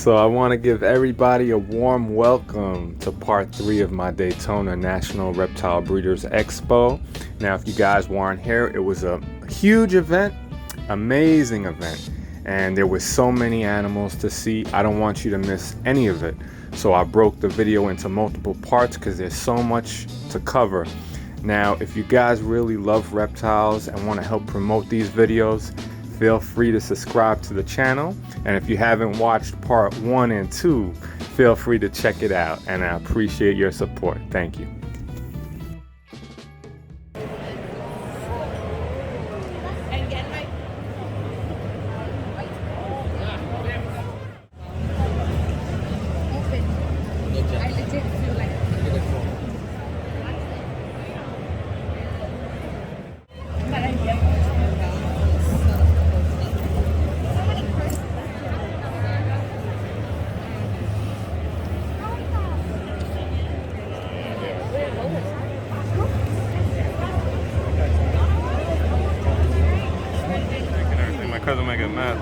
So I want to give everybody a warm welcome to part 3 of my Daytona National Reptile Breeders Expo. Now, if you guys weren't here, it was a huge event, amazing event, and there was so many animals to see. I don't want you to miss any of it. So I broke the video into multiple parts because there's so much to cover. Now, if you guys really love reptiles and want to help promote these videos, feel free to subscribe to the channel. And if you haven't watched part 1 and 2, feel free to check it out. And I appreciate your support. Thank you. My cousin might get mad.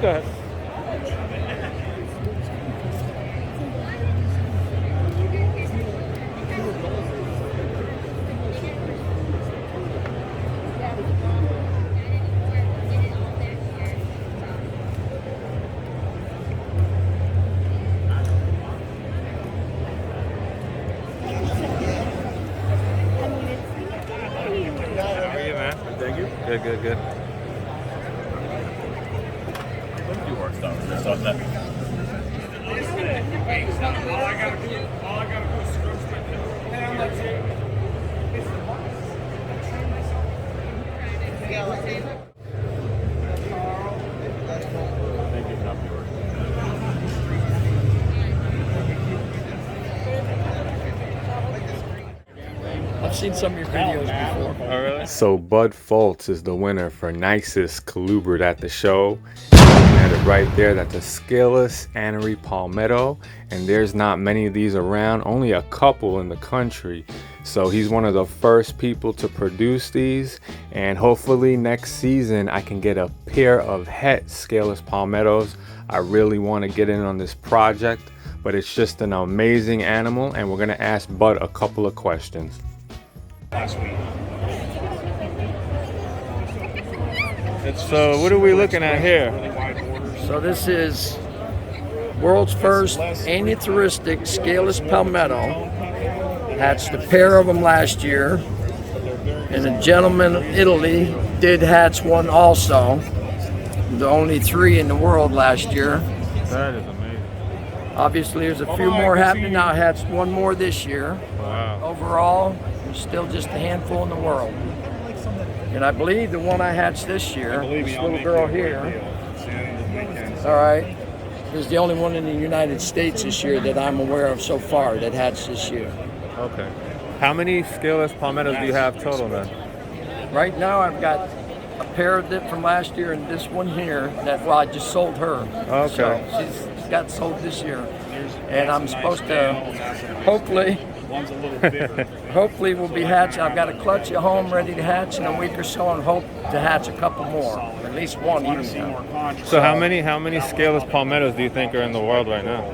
Go ahead. How are you, man? Thank you. Good, good, good. Stuff that. I've seen some of your videos before. Oh, really? So Bud Fultz is the winner for nicest colubrid at the show. Looking at it right there, that's a Scaleless Anery Palmetto, and there's not many of these around, only a couple in the country. So he's one of the first people to produce these, and hopefully next season I can get a pair of het Scaleless Palmettos. I really want to get in on this project, but it's just an amazing animal, and we're going to ask Bud a couple of questions. So what are we looking at here? So this is world's first anetheristic Scaleless Palmetto. Hatched a pair of them last year, and a gentleman in Italy did hatch one also. The only 3 in the world last year. That is amazing. Obviously there's a few more happening now. I hatched one more this year. Wow. Overall, there's still just a handful in the world. And I believe the one I hatched this year, this little girl here, all right, is the only one in the United States this year that I'm aware of so far that hatched this year. Okay. How many Scaleless Palmettos do you have total then? Right now I've got a pair of it from last year and this one here. That I just sold her. Okay. So she's got sold this year, and I'm supposed to hopefully. Hopefully we'll be hatching. I've got a clutch at home ready to hatch in a week or so, and hope to hatch a couple more, at least one even. So how many scaleless palmettos do you think are in the world right now?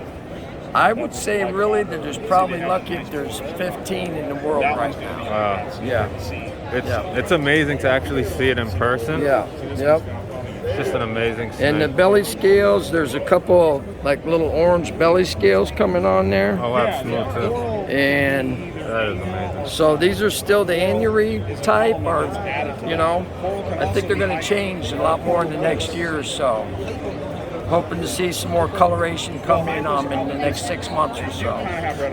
I would say really that there's probably lucky if there's 15 in the world right now. Wow. Yeah. It's amazing to actually see it in person. Yeah. Yep. Just an amazing snake. And the belly scales, there's a couple like little orange belly scales coming on there. Oh, wow, smooth too. And that is amazing. So these are still the Anery type, or I think they're going to change a lot more in the next year or so. Hoping to see some more coloration come in in the next 6 months or so.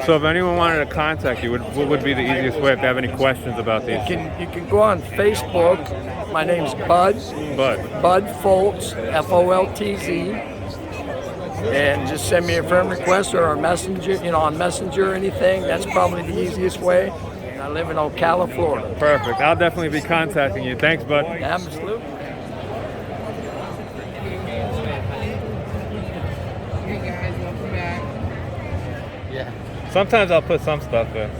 So if anyone wanted to contact you, what would be the easiest way if they have any questions about these? You can go on Facebook. My name's Bud. Bud Foltz, F-O-L-T-Z. And just send me a friend request or a messenger, on Messenger or anything. That's probably the easiest way. And I live in Ocala, Florida. Perfect. I'll definitely be contacting you. Thanks, Bud. Absolutely. Sometimes I'll put some stuff in.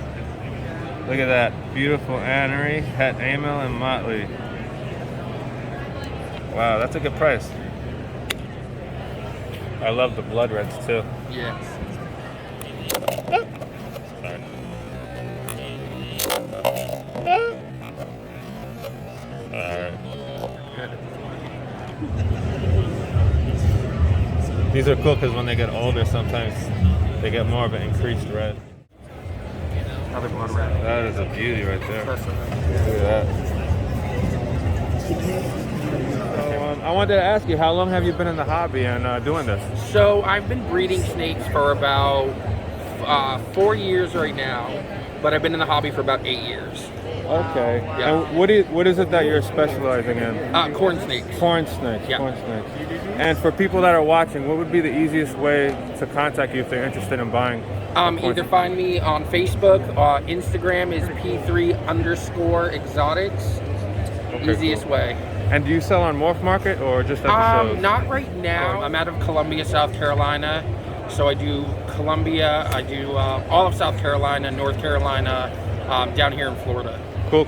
Look at that. Beautiful Anery, Het Amel, and Motley. Wow, that's a good price. I love the blood reds too. Yes. Sorry. Alright. These are cool because when they get older, sometimes they get more of an increased red. Another blood red. That is a beauty right there. Look at that. So, I wanted to ask you, how long have you been in the hobby and doing this? So I've been breeding snakes for about 4 years right now, but I've been in the hobby for about 8 years. Okay. Yeah. And what is it that you're specializing in? Cornsnakes. Cornsnakes. Yeah. Cornsnakes. And for people that are watching, what would be the easiest way to contact you if they're interested in buying? Either find me on Facebook. Instagram is P3_exotics. Okay, Easiest cool. way. And do you sell on Morph Market or just at the shows? Not right now. I'm out of Columbia, South Carolina. So I do Columbia, I do all of South Carolina, North Carolina, down here in Florida. Cool.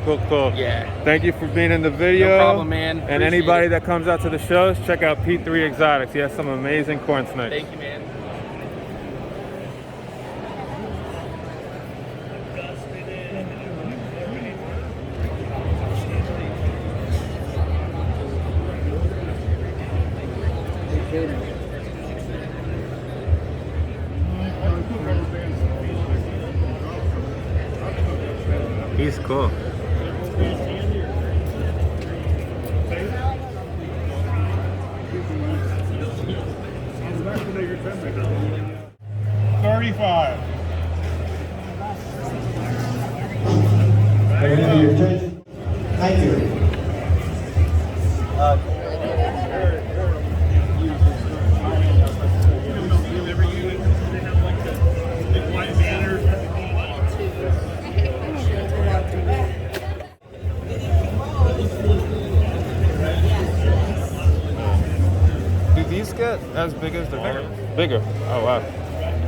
Yeah. Thank you for being in the video. No problem, man. And anybody that comes out to the shows, check out P3 Exotics. He has some amazing corn snakes. Thank you, man. He's cool. $35. Thank you. Do these get as big as the bigger? Oh wow.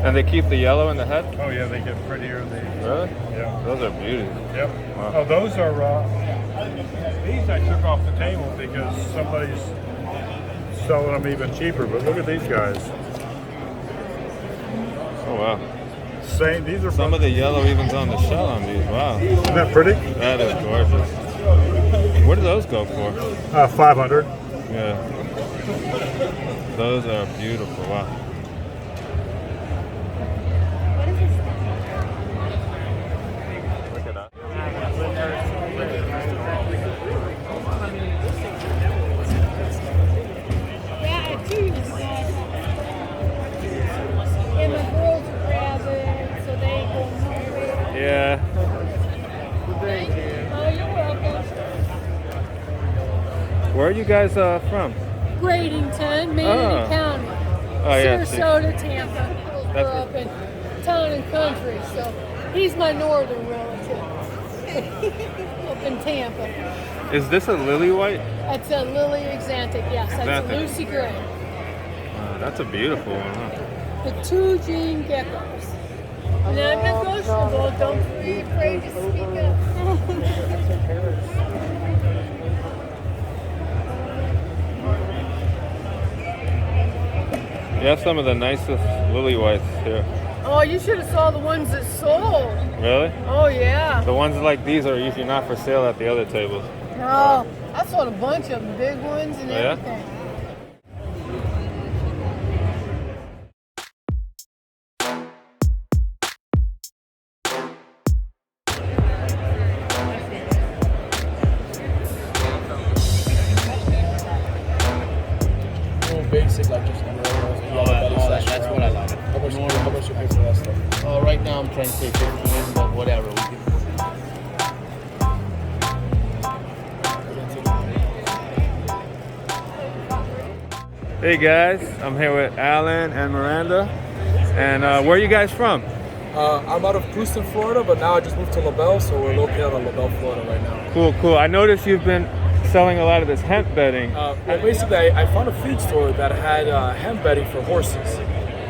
And they keep the yellow in the head? Oh yeah, they get prettier. Really? Yeah. Those are beauties. Yep. Wow. Oh, those are, these I took off the table because somebody's selling them even cheaper, but look at these guys. Oh wow. These are Some of the yellow even's on the shell on these. Wow. Isn't that pretty? That is gorgeous. What do those go for? 500. Yeah. Those are beautiful. Wow. Look at that. Yeah, it's huge. And the girls grab it, so they go hungry. Yeah. Oh, you're welcome. Where are you guys from? Bradenton, Manatee County. Oh yeah. Sarasota, Tampa. We're That's up in town and country, so he's my northern relative. Up in Tampa. Is this a lily white? That's a lily exantic, yes. That's Exantic. a Lucy Gray. That's a beautiful one, huh? The 2 gene geckos. Non-negotiable, don't be afraid to speak up. You have some of the nicest lily whites here. Oh, you should have saw the ones that sold. Really? Oh, yeah. The ones like these are usually not for sale at the other tables. No, I sold a bunch of them, big ones and Yeah? everything. Basic, like just that's what I like. How much you pay for that stuff? Right now I'm trying to say 15, but whatever. We can... Hey guys, I'm here with Alan and Miranda. And where are you guys from? I'm out of Houston, Florida, but now I just moved to LaBelle, so we're located out of LaBelle, Florida right now. Cool, cool. I noticed you've been selling a lot of this hemp bedding. Well, basically, I found a feed store that had hemp bedding for horses.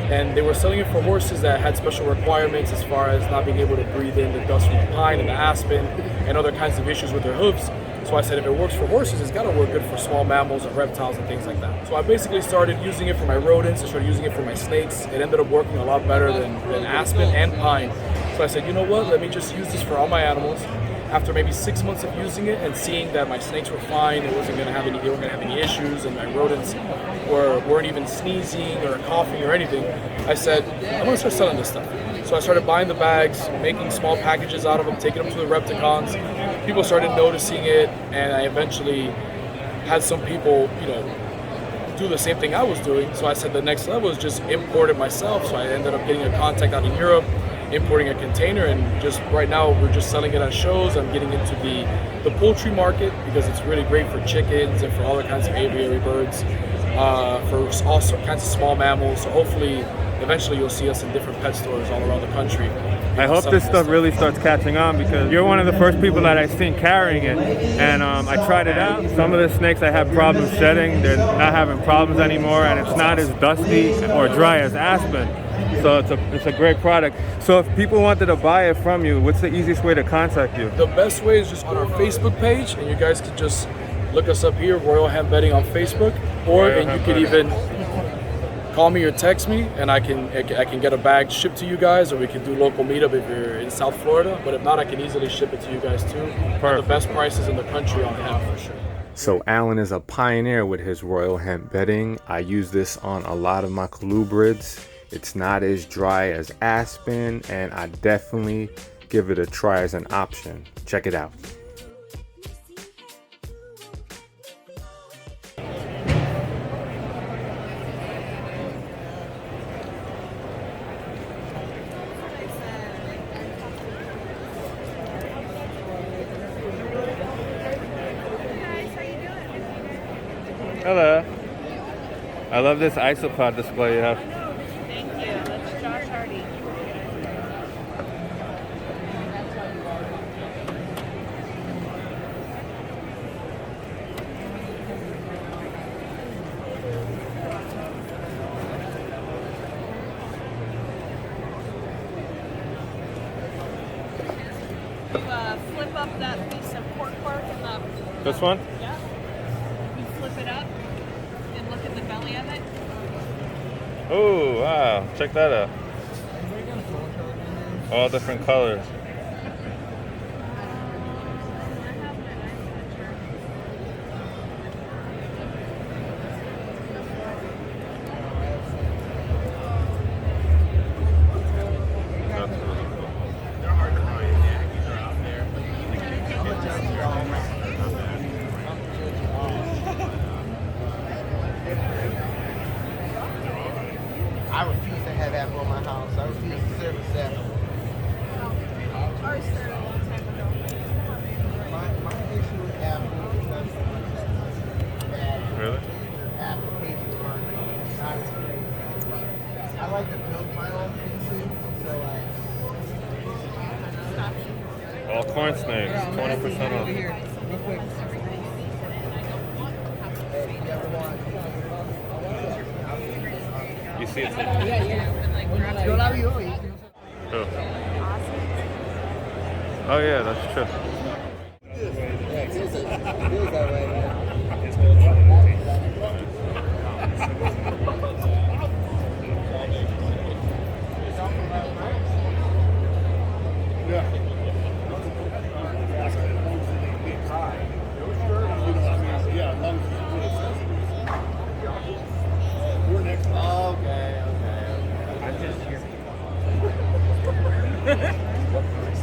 And they were selling it for horses that had special requirements as far as not being able to breathe in the dust from the pine and the aspen and other kinds of issues with their hooves. So I said, if it works for horses, it's got to work good for small mammals and reptiles and things like that. So I basically started using it for my rodents. I started using it for my snakes. It ended up working a lot better than aspen and pine. So I said, you know what? Let me just use this for all my animals. After maybe 6 months of using it and seeing that my snakes were fine, they weren't going to have any issues, and my rodents weren't even sneezing or coughing or anything, I said, I'm going to start selling this stuff. So I started buying the bags, making small packages out of them, taking them to the Repticons. People started noticing it, and I eventually had some people, do the same thing I was doing. So I said the next level is just import it myself. So I ended up getting a contact out in Europe, importing a container, and just right now we're just selling it at shows. I'm getting into the poultry market because it's really great for chickens and for all kinds of aviary birds, for all kinds of small mammals. So hopefully eventually you'll see us in different pet stores all around the country. I hope this stuff really starts catching on because you're one of the first people that I've seen carrying it, and I tried it out. Some of the snakes I had problems shedding, they're not having problems anymore, and it's not as dusty or dry as aspen. So it's a great product. So if people wanted to buy it from you, what's the easiest way to contact you? The best way is just on our Facebook page, and you guys could just look us up here, Royal Hemp Bedding on Facebook, and you could even call me or text me, and I can get a bag shipped to you guys, or we can do local meetup if you're in South Florida. But if not, I can easily ship it to you guys too. The best prices in the country on hemp for sure. So Alan is a pioneer with his Royal Hemp Bedding. I use this on a lot of my colubrids. It's not as dry as aspen, and I definitely give it a try as an option. Check it out. Hello. I love this isopod display you have. Thank you. That's Josh Hardy. Flip up that piece of pork bark in the... This one? Yeah. You flip it up and look at the belly of it. Oh, wow. Check that out. All different colors. I refuse to have Apple in my house. I refuse to service Apple. Ours started a long time ago. My issue with Apple is not so much that Really? application work, not experience. I like to build my own PC, so All Cornsnakes, 20% off. You see it? Oh. Oh yeah, that's true.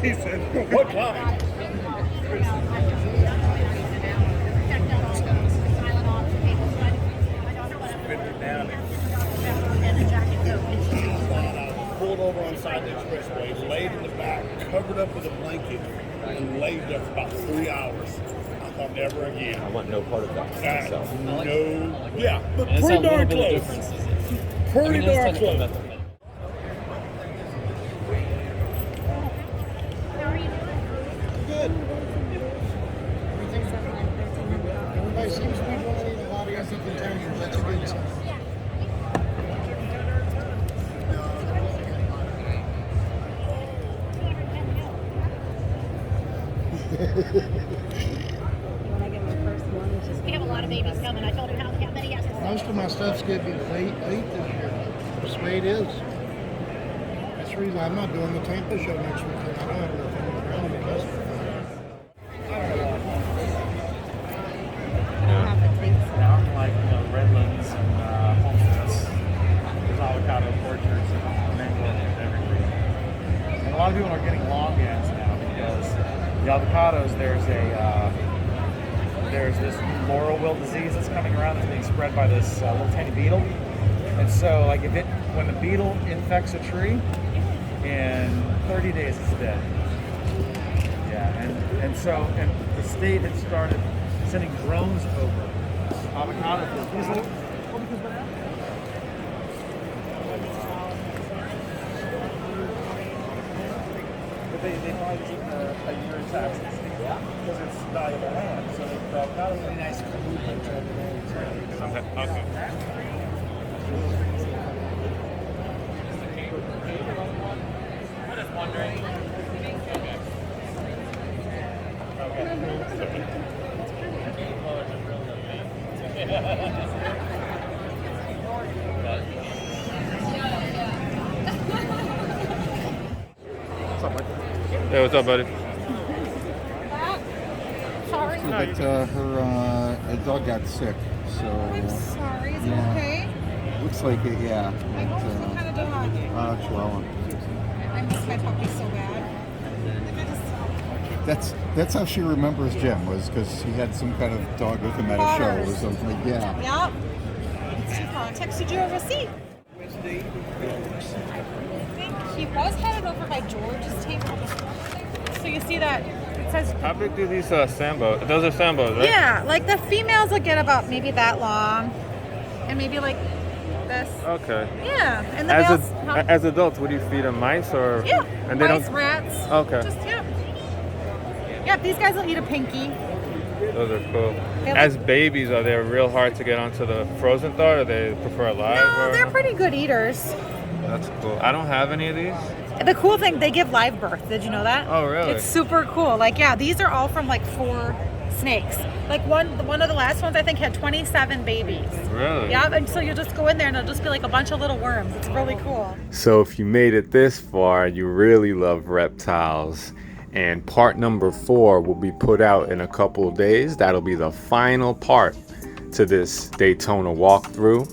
He said, what kind? Pulled over on the side of the expressway, laid in the back, covered up with a blanket, and laid there for about 3 hours. I thought never again. I want no part of that myself. No, yeah, but pretty darn close. Pretty darn close. Good. Everybody seems to be running a lot of empty containers. That's a good sign. When I get my first one, it's just we have a lot of babies coming. I told her how many yesterday. Most of my stuff's going to be late this year. That's the way it is. That's the reason I'm not doing the Tampa show next weekend. I don't have nothing around the customer. Now, like Redlands and Homesteads, there's avocado orchards and mango and everything. And a lot of people are getting long ends now because the avocados, there's this laurel wilt disease that's coming around that's being spread by this little tiny beetle. And so, like, when the beetle infects a tree, in 30 days it's dead. Yeah, and the state had started sending drones over avocado fields. Because but they probably keep a year in taxes because it's valuable land. So the avocado is really nice. Okay. I'm just wondering. Hey, what's up, buddy? Sorry. But her dog got sick, so. I'm sorry. Is it yeah. okay? Looks like it, yeah. I hope it's what kind of dog. Chihuahua. I miss my puppy so bad. That's how she remembers Jim, was because he had some kind of dog with him at a show or something. Yeah. Yep. She texted you a receipt. I think he was headed over by George's table. So you see that it says. How big do these Sambo? Those are Sambos, right? Yeah, like the females will get about maybe that long, and maybe like this. Okay. Yeah, and the males. As adults, would you feed them mice or? Yeah. And they mice, don't. rats. Okay. Just yeah. These guys will eat a pinky. Those are cool. As babies, are they real hard to get onto the frozen thaw, or they prefer alive? No, they're pretty good eaters. That's cool. I don't have any of these. The cool thing, they give live birth. Did you know that? Oh, really? It's super cool. Like, yeah, these are all from like 4 snakes. Like one of the last ones I think had 27 babies. Really? Yeah, and so you'll just go in there and it'll just be like a bunch of little worms. It's really cool. So if you made it this far, you really love reptiles. And part number 4 will be put out in a couple of days. That'll be the final part to this Daytona walkthrough.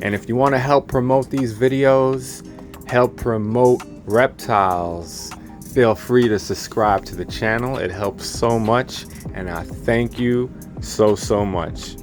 And if you want to help promote these videos, help promote reptiles, feel free to subscribe to the channel. It helps so much, and I thank you so much.